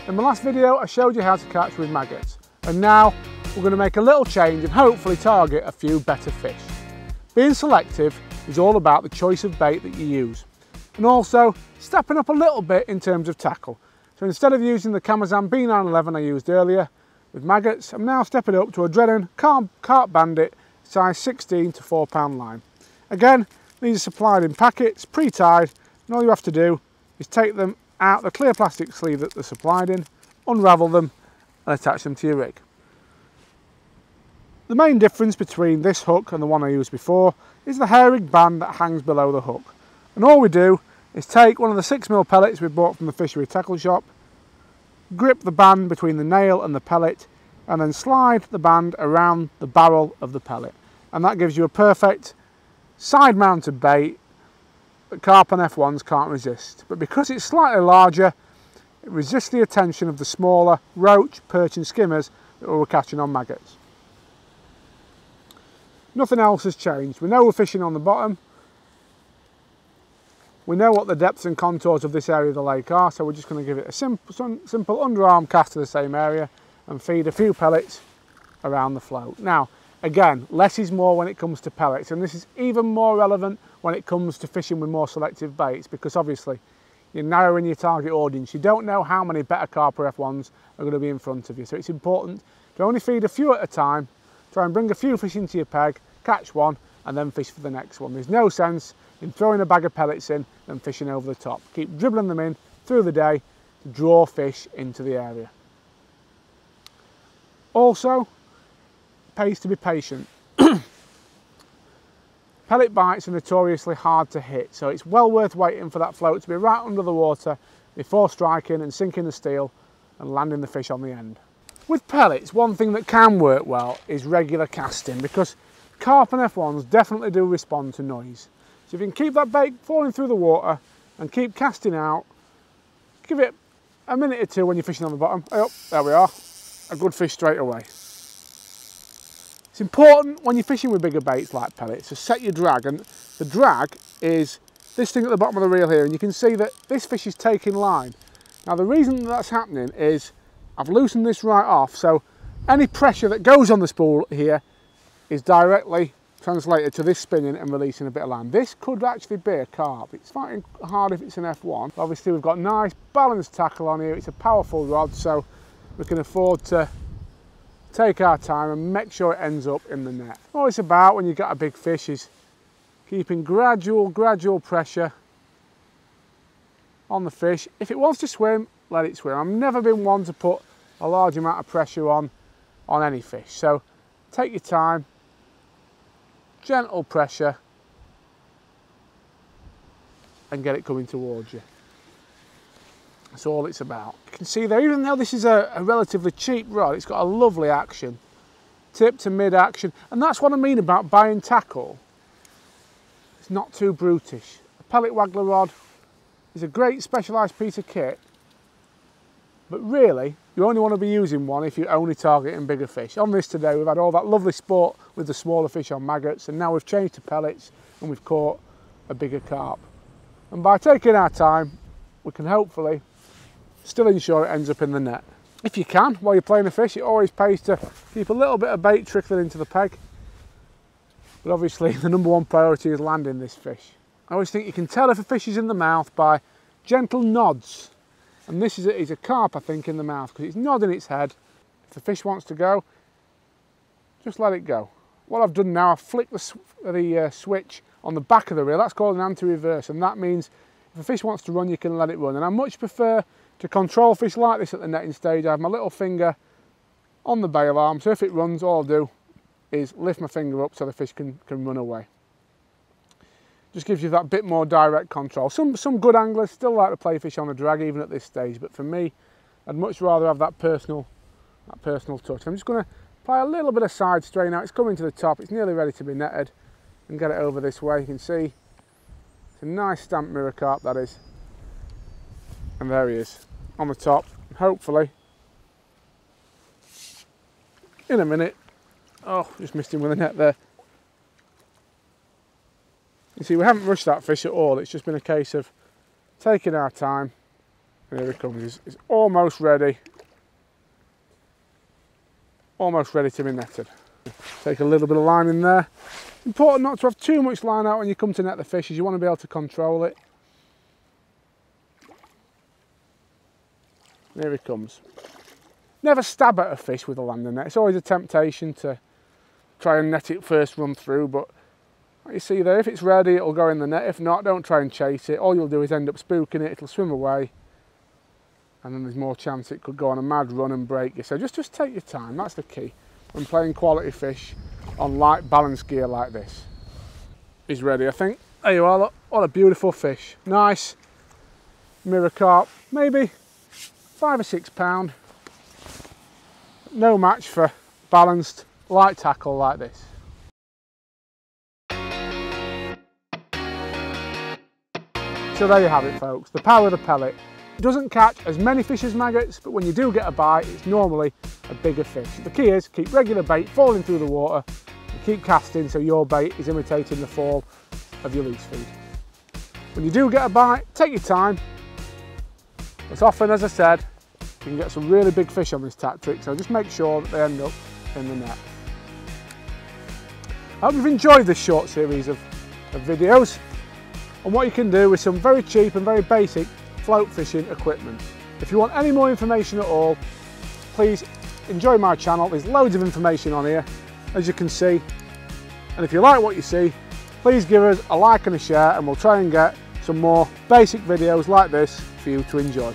In my last video I showed you how to catch with maggots, and now we're going to make a little change and hopefully target a few better fish. Being selective is all about the choice of bait that you use, and also stepping up a little bit in terms of tackle. So instead of using the Camazam B911 I used earlier with maggots, I'm now stepping up to a Drennan Carp Bandit size 16 to 4 pound line. Again, these are supplied in packets, pre-tied, and all you have to do is take them out the clear plastic sleeve that they're supplied in, unravel them and attach them to your rig. The main difference between this hook and the one I used before is the hair rig band that hangs below the hook. And all we do is take one of the 6mm pellets we bought from the fishery tackle shop, grip the band between the nail and the pellet, and then slide the band around the barrel of the pellet. And that gives you a perfect side mounted bait that carp and F1s can't resist. But because it's slightly larger, it resists the attention of the smaller roach, perch and skimmers that we're catching on maggots. Nothing else has changed. We know we're fishing on the bottom. We know what the depths and contours of this area of the lake are, so we're just going to give it a simple underarm cast to the same area and feed a few pellets around the float. Now, again, less is more when it comes to pellets, and this is even more relevant when it comes to fishing with more selective baits, because obviously you're narrowing your target audience. You don't know how many better carp or F1s are going to be in front of you, so it's important to only feed a few at a time, try and bring a few fish into your peg, catch one and then fish for the next one. There's no sense in throwing a bag of pellets in and fishing over the top. Keep dribbling them in through the day to draw fish into the area. Also, it pays to be patient. Pellet bites are notoriously hard to hit, so it's well worth waiting for that float to be right under the water before striking and sinking the steel and landing the fish on the end. With pellets, one thing that can work well is regular casting, because carp and F1s definitely do respond to noise. So if you can keep that bait falling through the water and keep casting out, give it a minute or two when you're fishing on the bottom. Oh, there we are, a good fish straight away. It's important when you're fishing with bigger baits like pellets to set your drag, and the drag is this thing at the bottom of the reel here, and you can see that this fish is taking line. Now the reason that's happening is I've loosened this right off, so any pressure that goes on the spool here is directly translated to this spinning and releasing a bit of line. This could actually be a carp. It's fighting hard if it's an F1. Obviously we've got nice balanced tackle on here. It's a powerful rod, so we can afford to take our time and make sure it ends up in the net. All it's about when you've got a big fish is keeping gradual pressure on the fish. If it wants to swim, let it swim. I've never been one to put a large amount of pressure on any fish. So take your time, gentle pressure, and get it coming towards you. That's all it's about. You can see there, even though this is a relatively cheap rod, it's got a lovely action, tip to mid action, and that's what I mean about buying tackle. It's not too brutish. A pellet waggler rod is a great specialised piece of kit, but really you only want to be using one if you're only targeting bigger fish. On this today we've had all that lovely sport with the smaller fish on maggots, and now we've changed to pellets and we've caught a bigger carp. And by taking our time, we can hopefully still ensure it ends up in the net. If you can, while you're playing a fish, it always pays to keep a little bit of bait trickling into the peg. But obviously the number one priority is landing this fish. I always think you can tell if a fish is in the mouth by gentle nods. And this is a carp, I think, in the mouth, because it's nodding its head. If the fish wants to go, just let it go. What I've done now, I've flicked the switch on the back of the reel. That's called an anti-reverse, and that means if a fish wants to run, you can let it run. And I much prefer to control fish like this at the netting stage. I have my little finger on the bail arm, so if it runs, all I'll do is lift my finger up so the fish can run away. Just gives you that bit more direct control. Some good anglers still like to play fish on a drag even at this stage, but for me, I'd much rather have that personal touch. I'm just going to apply a little bit of side strain now. It's coming to the top, it's nearly ready to be netted, and get it over this way. You can see it's a nice stamped mirror carp, that is. And there he is on the top. Hopefully in a minute. Oh, just missed him with a net there. You see, we haven't rushed that fish at all. It's just been a case of taking our time, And here he comes, he's almost ready. Almost ready to be netted. Take a little bit of line in there. Important not to have too much line out when you come to net the fish, as you want to be able to control it. Here he comes. Never stab at a fish with a landing net. It's always a temptation to try and net it first run through, but like you see there, if it's ready, it'll go in the net. If not, don't try and chase it. All you'll do is end up spooking it, it'll swim away, and then there's more chance it could go on a mad run and break you. So just take your time, that's the key when playing quality fish on light balance gear like this. He's ready, I think. There you are, look, what a beautiful fish. Nice mirror carp, maybe 5 or 6 pound. No match for balanced light tackle like this. So there you have it, folks, the power of the pellet. It doesn't catch as many fish as maggots, but when you do get a bite, it's normally a bigger fish. The key is keep regular bait falling through the water and keep casting so your bait is imitating the fall of your lease feed. When you do get a bite, take your time. As often as I said, you can get some really big fish on this tactic, so just make sure that they end up in the net. I hope you've enjoyed this short series of videos on what you can do with some very cheap and very basic float fishing equipment. If you want any more information at all, please enjoy my channel. There's loads of information on here, as you can see. And if you like what you see, please give us a like and a share, and we'll try and get some more basic videos like this for you to enjoy.